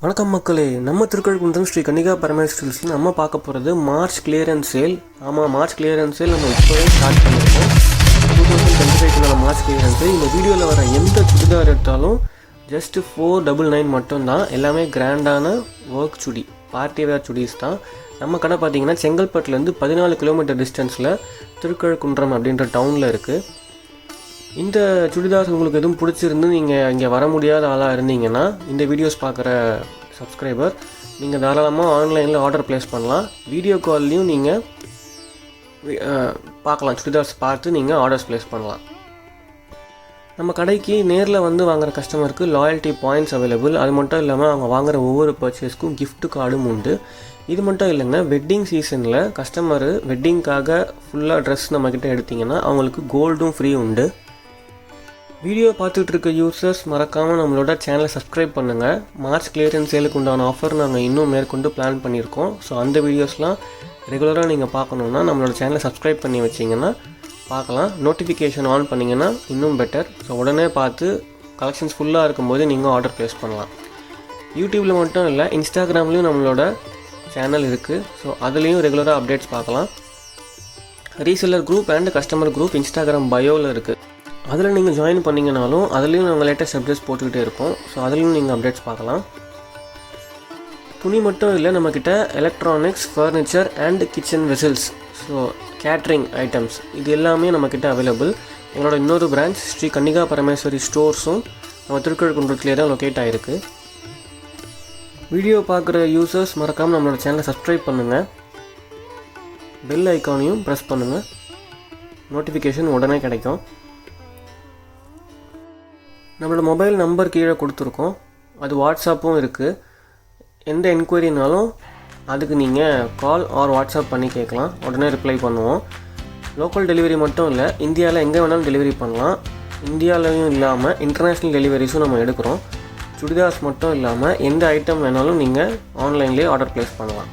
வணக்கம் மக்களே, நம்ம திருக்கழுக்குன்றம் ஸ்ரீ கன்னிகா பரமேஸ்வரி நம்ம பார்க்க போகிறது மார்ச் கிளியரன்ஸ் சேல். ஆமாம், மார்ச் கிளியரன்ஸ் சேல் நம்ம இப்போவே ஸ்டார்ட் பண்ணியிருக்கோம். 2025 மார்ச் கிளியரன்ஸ் சேல். இந்த வீடியோவில் வர எந்த சுடிதார் எடுத்தாலும் ஜஸ்ட் 499 மட்டும்தான். எல்லாமே கிராண்டான ஒர்க் சுடி, பார்ட்டி வேர் சுடிஸ் தான். நம்ம கடை பார்த்தீங்கன்னா செங்கல்பட்டுலேருந்து 14 கிலோமீட்டர் டிஸ்டன்ஸில் திருக்கழுக்குன்றம் அப்படின்ற டவுனில் இருக்குது. இந்த சுடிதார்ஸ் உங்களுக்கு எதுவும் பிடிச்சிருந்து நீங்கள் இங்கே வர முடியாத ஆளாக இருந்தீங்கன்னா இந்த வீடியோஸ் பார்க்குற சப்ஸ்கிரைபர் நீங்கள் தாராளமாக ஆன்லைனில் ஆர்டர் ப்ளேஸ் பண்ணலாம். வீடியோ கால்லையும் நீங்கள் பார்க்கலாம், சுடிதார்ஸ் பார்த்து நீங்கள் ஆர்டர்ஸ் ப்ளேஸ் பண்ணலாம். நம்ம கடைக்கு நேரில் வந்து வாங்குகிற கஸ்டமருக்கு லாயல்ட்டி பாயிண்ட்ஸ் அவைலபிள். அது மட்டும் இல்லாமல் அவங்க வாங்குகிற ஒவ்வொரு பர்ச்சேஸ்க்கும் கிஃப்ட் கார்டும் உண்டு. இது மட்டும் இல்லைங்க, வெட்டிங் சீசனில் கஸ்டமரு வெட்டிங்க்காக ஃபுல்லாக ட்ரெஸ் நம்மக்கிட்ட எடுத்திங்கன்னா அவங்களுக்கு கோல்டும் ஃப்ரீ உண்டு. வீடியோ பார்த்துட்டு இருக்க யூசர்ஸ் மறக்காமல் நம்மளோட சேனலை சப்ஸ்கிரைப் பண்ணுங்கள். மார்ச் கிளியரன்ஸ் சேலுக்கு உண்டான ஆஃபர் நாங்கள் இன்னும் மேற்கொண்டு பிளான் பண்ணியிருக்கோம். ஸோ அந்த வீடியோஸ்லாம் ரெகுலராக நீங்கள் பார்க்கணுன்னா நம்மளோட சேனலை சப்ஸ்கிரைப் பண்ணி வச்சிங்கன்னா பார்க்கலாம். நோட்டிஃபிகேஷன் ஆன் பண்ணிங்கன்னா இன்னும் பெட்டர். ஸோ உடனே பார்த்து கலெக்ஷன்ஸ் ஃபுல்லாக இருக்கும்போது நீங்கள் ஆர்டர் ப்ளேஸ் பண்ணலாம். யூடியூப்பில் மட்டும் இல்லை, இன்ஸ்டாகிராம்லேயும் நம்மளோட சேனல் இருக்குது. ஸோ அதுலேயும் ரெகுலராக அப்டேட்ஸ் பார்க்கலாம். Reseller group and customer group Instagram பயோவில் இருக்குது. அதில் நீங்கள் ஜாயின் பண்ணிங்கனாலும் அதுலேயும் நாங்கள் லேட்டஸ்ட் அப்டேட்ஸ் போட்டுக்கிட்டே இருப்போம். ஸோ அதுலேயும் நீங்கள் அப்டேட்ஸ் பார்க்கலாம். துணி மட்டும் இல்லை, நம்மக்கிட்ட electronics, furniture and kitchen vessels, so catering items இது எல்லாமே நம்மக்கிட்ட அவைலபிள். எங்களோட இன்னொரு பிரான்ச் ஸ்ரீ கன்னிகா பரமேஸ்வரி ஸ்டோர்ஸும் நம்ம திருக்கழுக்குன்றத்துலேயே தான் லொக்கேட் ஆகிருக்கு. வீடியோ பார்க்குற யூசர்ஸ் மறக்காமல் நம்மளோட சேனலை சப்ஸ்கிரைப் பண்ணுங்கள். பெல் ஐக்கானையும் ப்ரெஸ் பண்ணுங்கள். நோட்டிஃபிகேஷன் உடனே கிடைக்கும். நம்மளோட மொபைல் நம்பர் கீழே கொடுத்துருக்கோம். அது வாட்ஸ்அப்பும் இருக்குது. எந்த என்கொயரினாலும் அதுக்கு நீங்கள் கால் ஆர் வாட்ஸ்அப் பண்ணி கேட்கலாம். உடனே ரிப்ளை பண்ணுவோம். லோக்கல் டெலிவரி மட்டும் இல்லை, இந்தியாவில் எங்கே வேணாலும் டெலிவரி பண்ணலாம். இந்தியாவிலையும் இல்லாமல் இன்டர்நேஷ்னல் டெலிவரிஸும் நம்ம எடுக்கிறோம். சுடிதார்ஸ் மட்டும் இல்லாமல் எந்த ஐட்டம் வேணாலும் நீங்கள் ஆன்லைன்லேயே ஆர்டர் ப்ளேஸ் பண்ணலாம்.